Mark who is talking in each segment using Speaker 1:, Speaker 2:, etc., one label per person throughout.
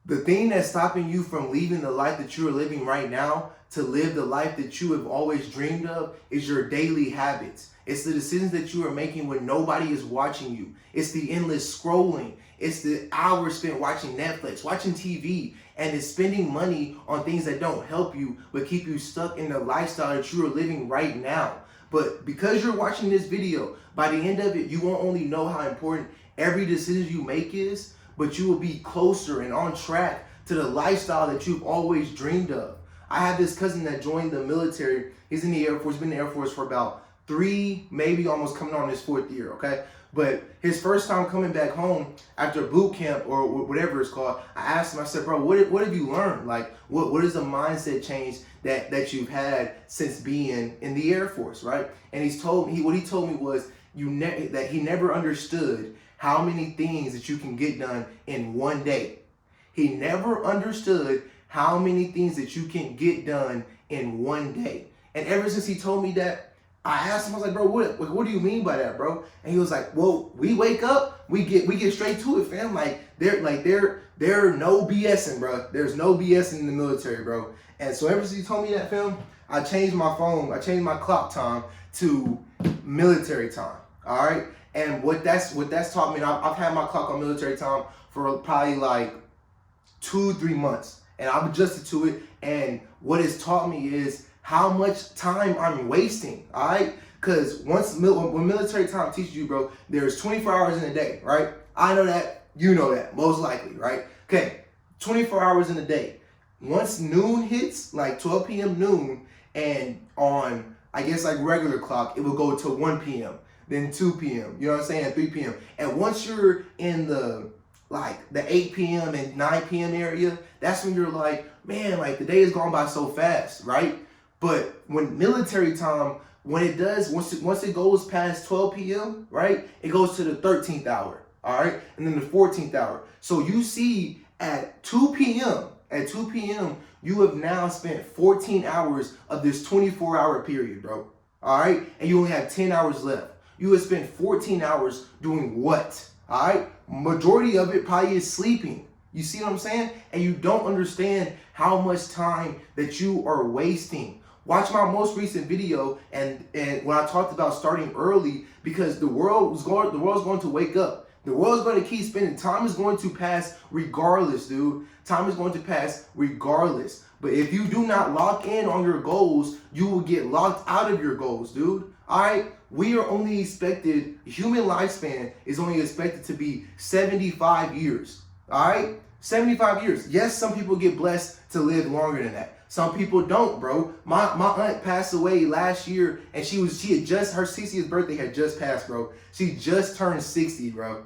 Speaker 1: The thing that's stopping you from leaving the life that you are living right now to live the life that you have always dreamed of is your daily habits. It's the decisions that you are making when nobody is watching you. It's the endless scrolling. It's the hours spent watching Netflix, watching TV, and it's spending money on things that don't help you but keep you stuck in the lifestyle that you are living right now. But because you're watching this video, by the end of it, you won't only know how important every decision you make is, but you will be closer and on track to the lifestyle that you've always dreamed of. I have this cousin that joined the military. He's in the Air Force, been in the Air Force for about 3, maybe almost coming on his 4th year, okay? But his first time coming back home after boot camp or whatever it's called, I asked him, I said, bro, what have you learned? Like, what is the mindset change that you've had since being in the Air Force, right? And he's told me, what he told me was that he never understood how many things that you can get done in one day. He never understood how many things that you can get done in one day. And ever since he told me that, I asked him, I was like, bro, what do you mean by that, bro? And he was like, well, we wake up, we get straight to it, fam. There no BSing, bro. There's no BSing in the military, bro. And so ever since he told me that, fam, I changed my clock time to military time. All right. And what that's taught me, and I've had my clock on military time for probably like 2-3 months, and I've adjusted to it. And what it's taught me is how much time I'm wasting. All right, because when military time teaches you, bro, there's 24 hours in a day, right? I know that, you know that, most likely, right? Okay, 24 hours in a day. Once noon hits, like 12 p.m. noon, and on I guess like regular clock, it will go to 1 p.m. then 2 p.m., you know what I'm saying, 3 p.m. And once you're in the 8 p.m. and 9 p.m. area, that's when you're like, man, like the day has gone by so fast, right? But when military time, once it goes past 12 p.m., right, it goes to the 13th hour, all right, and then the 14th hour. So you see at 2 p.m., you have now spent 14 hours of this 24-hour period, bro, all right, and you only have 10 hours left. You have spent 14 hours doing what? All right? Majority of it probably is sleeping. You see what I'm saying? And you don't understand how much time that you are wasting. Watch my most recent video and when I talked about starting early, because the world's going to wake up. The world's going to keep spinning. Time is going to pass regardless, dude. Time is going to pass regardless. But if you do not lock in on your goals, you will get locked out of your goals, dude. All right? We are only expected, human lifespan is only expected to be 75 years. All right? 75 years. Yes, some people get blessed to live longer than that. Some people don't, bro. My aunt passed away last year, and her 60th birthday had just passed, bro. She just turned 60, bro.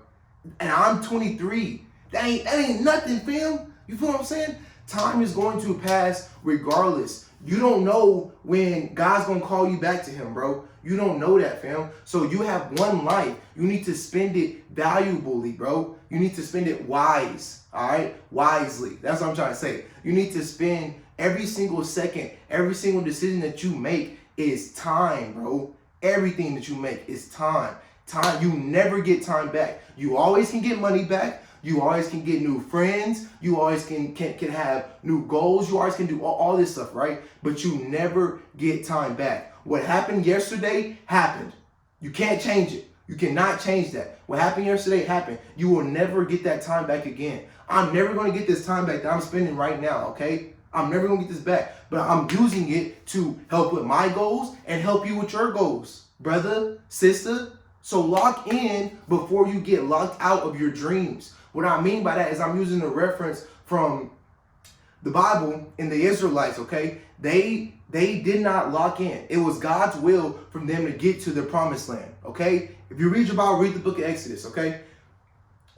Speaker 1: And I'm 23. That ain't nothing, fam. You feel what I'm saying? Time is going to pass regardless. You don't know when God's going to call you back to him, bro. You don't know that, fam. So you have one life. You need to spend it valuably, bro. You need to spend it wise, all right? Wisely. That's what I'm trying to say. You need to spend every single second, every single decision that you make is time, bro. Everything that you make is time. Time, you never get time back. You always can get money back. You always can get new friends. You always can have new goals. You always can do all this stuff, right? But you never get time back. What happened yesterday happened. You can't change it. You cannot change that. What happened yesterday happened. You will never get that time back again. I'm never going to get this time back that I'm spending right now, okay? I'm never going to get this back. But I'm using it to help with my goals and help you with your goals, brother, sister. So lock in before you get locked out of your dreams. What I mean by that is I'm using a reference from the Bible in the Israelites, okay? They did not lock in. It was God's will for them to get to the promised land, okay? If you read your Bible, read the book of Exodus, okay?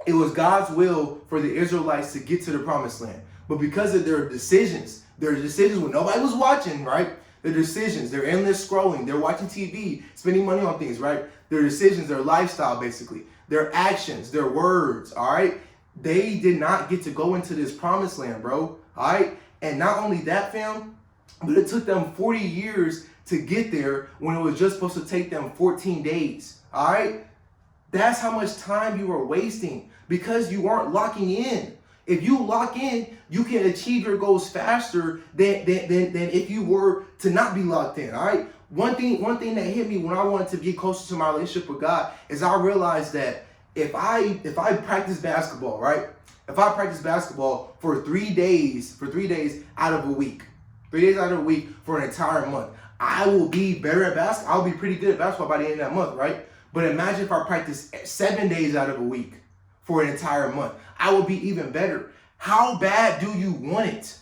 Speaker 1: It was God's will for the Israelites to get to the promised land. But because of their decisions when nobody was watching, right? Their decisions, their endless scrolling, they're watching TV, spending money on things, right? Their decisions, their lifestyle, basically, their actions, their words, all right? They did not get to go into this promised land, bro, all right? And not only that, fam, but it took them 40 years to get there when it was just supposed to take them 14 days, all right? That's how much time you are wasting because you aren't locking in. If you lock in, you can achieve your goals faster than if you were to not be locked in. All right. One thing that hit me when I wanted to get closer to my relationship with God is I realized that if I practice basketball, right? If I practice basketball for 3 days out of a week, 3 days out of a week for an entire month, I will be better at basketball. I'll be pretty good at basketball by the end of that month, right? But imagine if I practice 7 days out of a week for an entire month. I will be even better. How bad do you want it?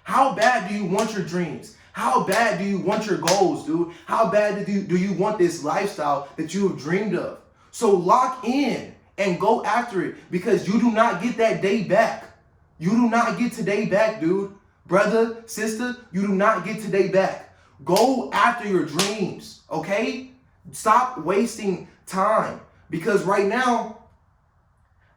Speaker 1: How bad do you want your dreams? How bad do you want your goals, dude? How bad do you want this lifestyle that you have dreamed of? So lock in and go after it, because you do not get that day back. You do not get today back, dude. Brother, sister, you do not get today back. Go after your dreams, okay? Stop wasting time, because right now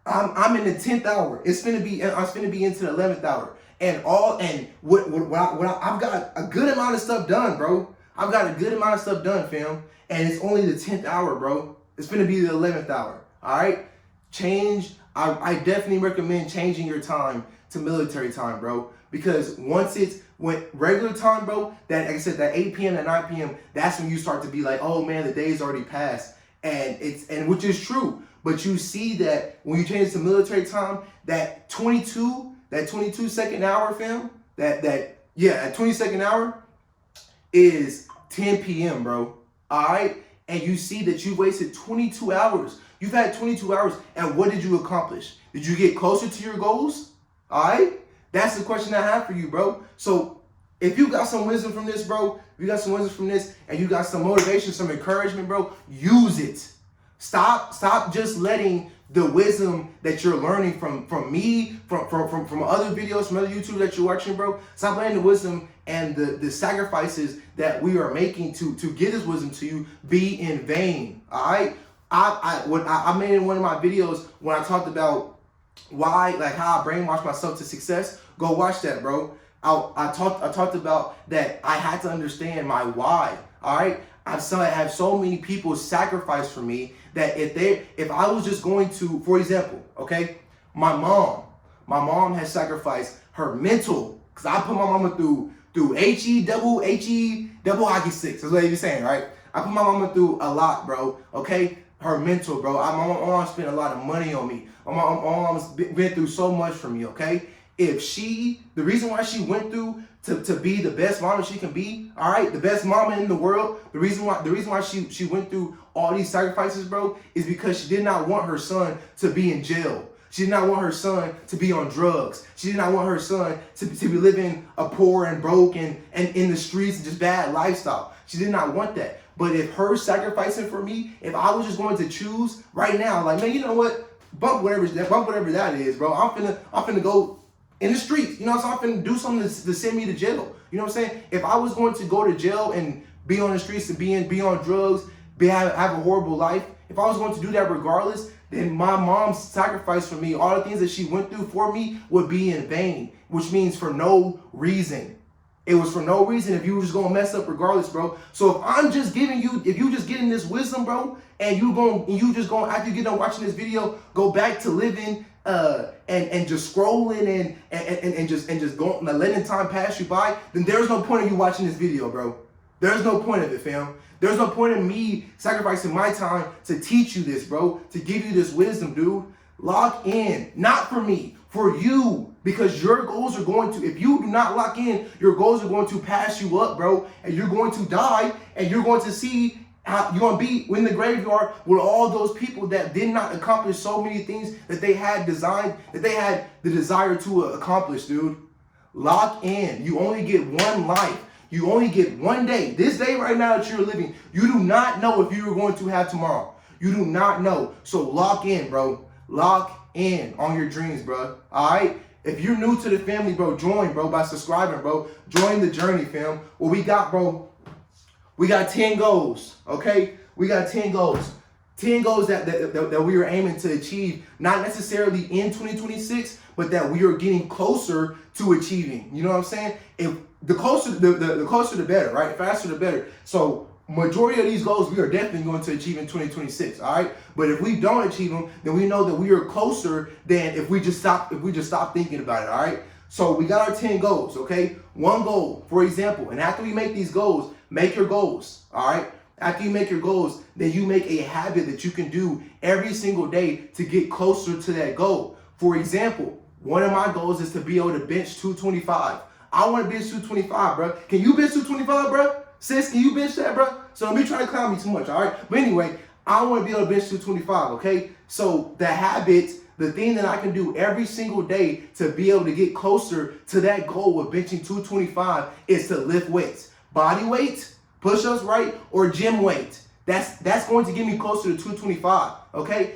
Speaker 1: I'm in the 10th hour. I'm finna be into the 11th hour. And I've got a good amount of stuff done, bro. I've got a good amount of stuff done, fam. And it's only the 10th hour, bro. It's gonna be the 11th hour. All right? I definitely recommend changing your time to military time, bro. Because when regular time, bro, that, like I said, that 8 p.m. to 9 p.m., that's when you start to be like, oh man, the day's already passed. And which is true. But you see that when you change to military time, that 22-second hour, fam, that 20-second hour is 10 p.m., bro. All right? And you see that you wasted 22 hours. You've had 22 hours, and what did you accomplish? Did you get closer to your goals? All right? That's the question I have for you, bro. So if you got some wisdom from this, bro, if you got some wisdom from this, and you got some motivation, some encouragement, bro, use it. Stop just letting the wisdom that you're learning from me, from other videos, from other YouTube that you're watching, bro. Stop letting the wisdom and the sacrifices that we are making to get this wisdom to you be in vain. All right. I made in one of my videos when I talked about how I brainwashed myself to success. Go watch that, bro. I talked about that I had to understand my why. All right. I have so many people sacrifice for me that if I was just going to, for example, okay, my mom has sacrificed her mental, because I put my mama through HE double hockey sticks. That's what they be saying, right? I put my mama through a lot, bro. Okay, her mental, bro. My mom spent a lot of money on me. My mom's been through so much for me. Okay, the reason why she went through to be the best mama she can be, all right, the best mama in the world, the reason why she went through all these sacrifices, bro, is because she did not want her son to be in jail. She did not want her son to be on drugs. She did not want her son to be living a poor and broke and in the streets and just bad lifestyle. She did not want that. But if her sacrificing for me, if I was just going to choose right now, like, man, you know what? Bump whatever that is, bro. I'm finna go in the streets. You know what I'm saying? I'm finna do something to send me to jail. You know what I'm saying? If I was going to go to jail and be on the streets and be on drugs, have a horrible life, if I was going to do that regardless, then my mom's sacrifice for me, all the things that she went through for me, would be in vain, which means for no reason. It was for no reason if you were just gonna mess up regardless, bro. So if you just getting this wisdom, bro, and you just gonna after you get done watching this video, go back to living and just scrolling and just going letting time pass you by, then there's no point of you watching this video, bro. There's no point of it, fam. There's no point in me sacrificing my time to teach you this, bro, to give you this wisdom, dude. Lock in, not for me, for you, because your goals are going to, if you do not lock in, your goals are going to pass you up, bro, and you're going to die, and you're going to see how you're going to be in the graveyard with all those people that did not accomplish so many things that they had designed, that they had the desire to accomplish, dude. Lock in. You only get one life. You only get one day. This day right now that you're living, you do not know if you're going to have tomorrow. You do not know. So lock in, bro. Lock in on your dreams, bro. All right? If you're new to the family, bro, join, bro, by subscribing, bro. Join the journey, fam. What we got, bro, we got 10 goals, okay? We got 10 goals. 10 goals that we are aiming to achieve, not necessarily in 2026, but that we are getting closer to achieving. You know what I'm saying? If the closer the better, right? Faster the better. So majority of these goals we are definitely going to achieve in 2026. All right, but if we don't achieve them, then we know that we are closer than if we just stop thinking about it. All right, so we got our 10 goals. Okay, one goal, for example, and after we make these goals, make your goals. All right, after you make your goals, then you make a habit that you can do every single day to get closer to that goal. For example, one of my goals is to be able to bench 225. I want to bench 225, bro. Can you bench 225, bro? Sis, can you bench that, bro? So don't be trying to clown me too much, all right? But anyway, I want to be able to bench 225, okay? So the habit, the thing that I can do every single day to be able to get closer to that goal of benching 225 is to lift weights. Body weight, push-ups, right? Or gym weight. That's going to get me closer to 225, okay?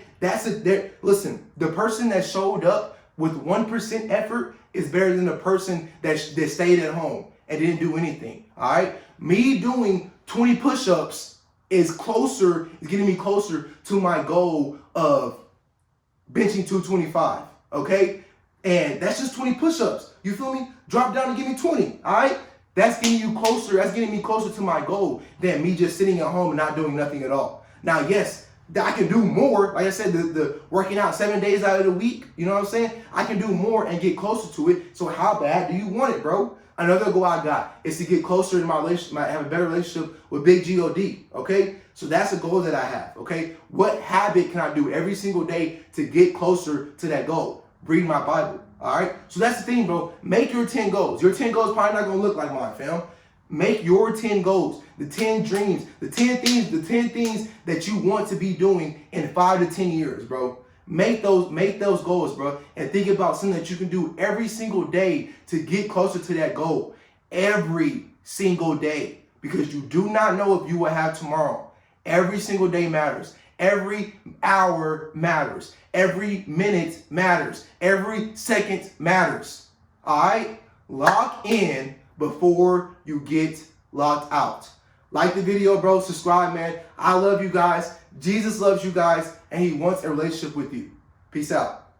Speaker 1: Listen, the person that showed up with 1% effort is better than the person that stayed at home and didn't do anything, all right? Me doing 20 push-ups is getting me closer to my goal of benching 225, okay? And that's just 20 push-ups, you feel me? Drop down and give me 20, all right? That's getting me closer to my goal than me just sitting at home and not doing nothing at all. Now, yes, I can do more. Like I said, the working out 7 days out of the week, you know what I'm saying? I can do more and get closer to it. So how bad do you want it, bro? Another goal I got is to get closer to my relationship, have a better relationship with Big G-O-D, okay? So that's a goal that I have, okay? What habit can I do every single day to get closer to that goal? Read my Bible, all right? So that's the thing, bro. Make your 10 goals. Your 10 goals probably not going to look like mine, fam. Make your 10 goals, the 10 dreams, the 10 things that you want to be doing in 5 to 10 years, bro. Make those goals, bro, and think about something that you can do every single day to get closer to that goal. Every single day, because you do not know if you will have tomorrow. Every single day matters. Every hour matters. Every minute matters. Every second matters. All right? Lock in before you get locked out. Like the video, bro. Subscribe, man. I love you guys. Jesus loves you guys, and he wants a relationship with you. Peace out.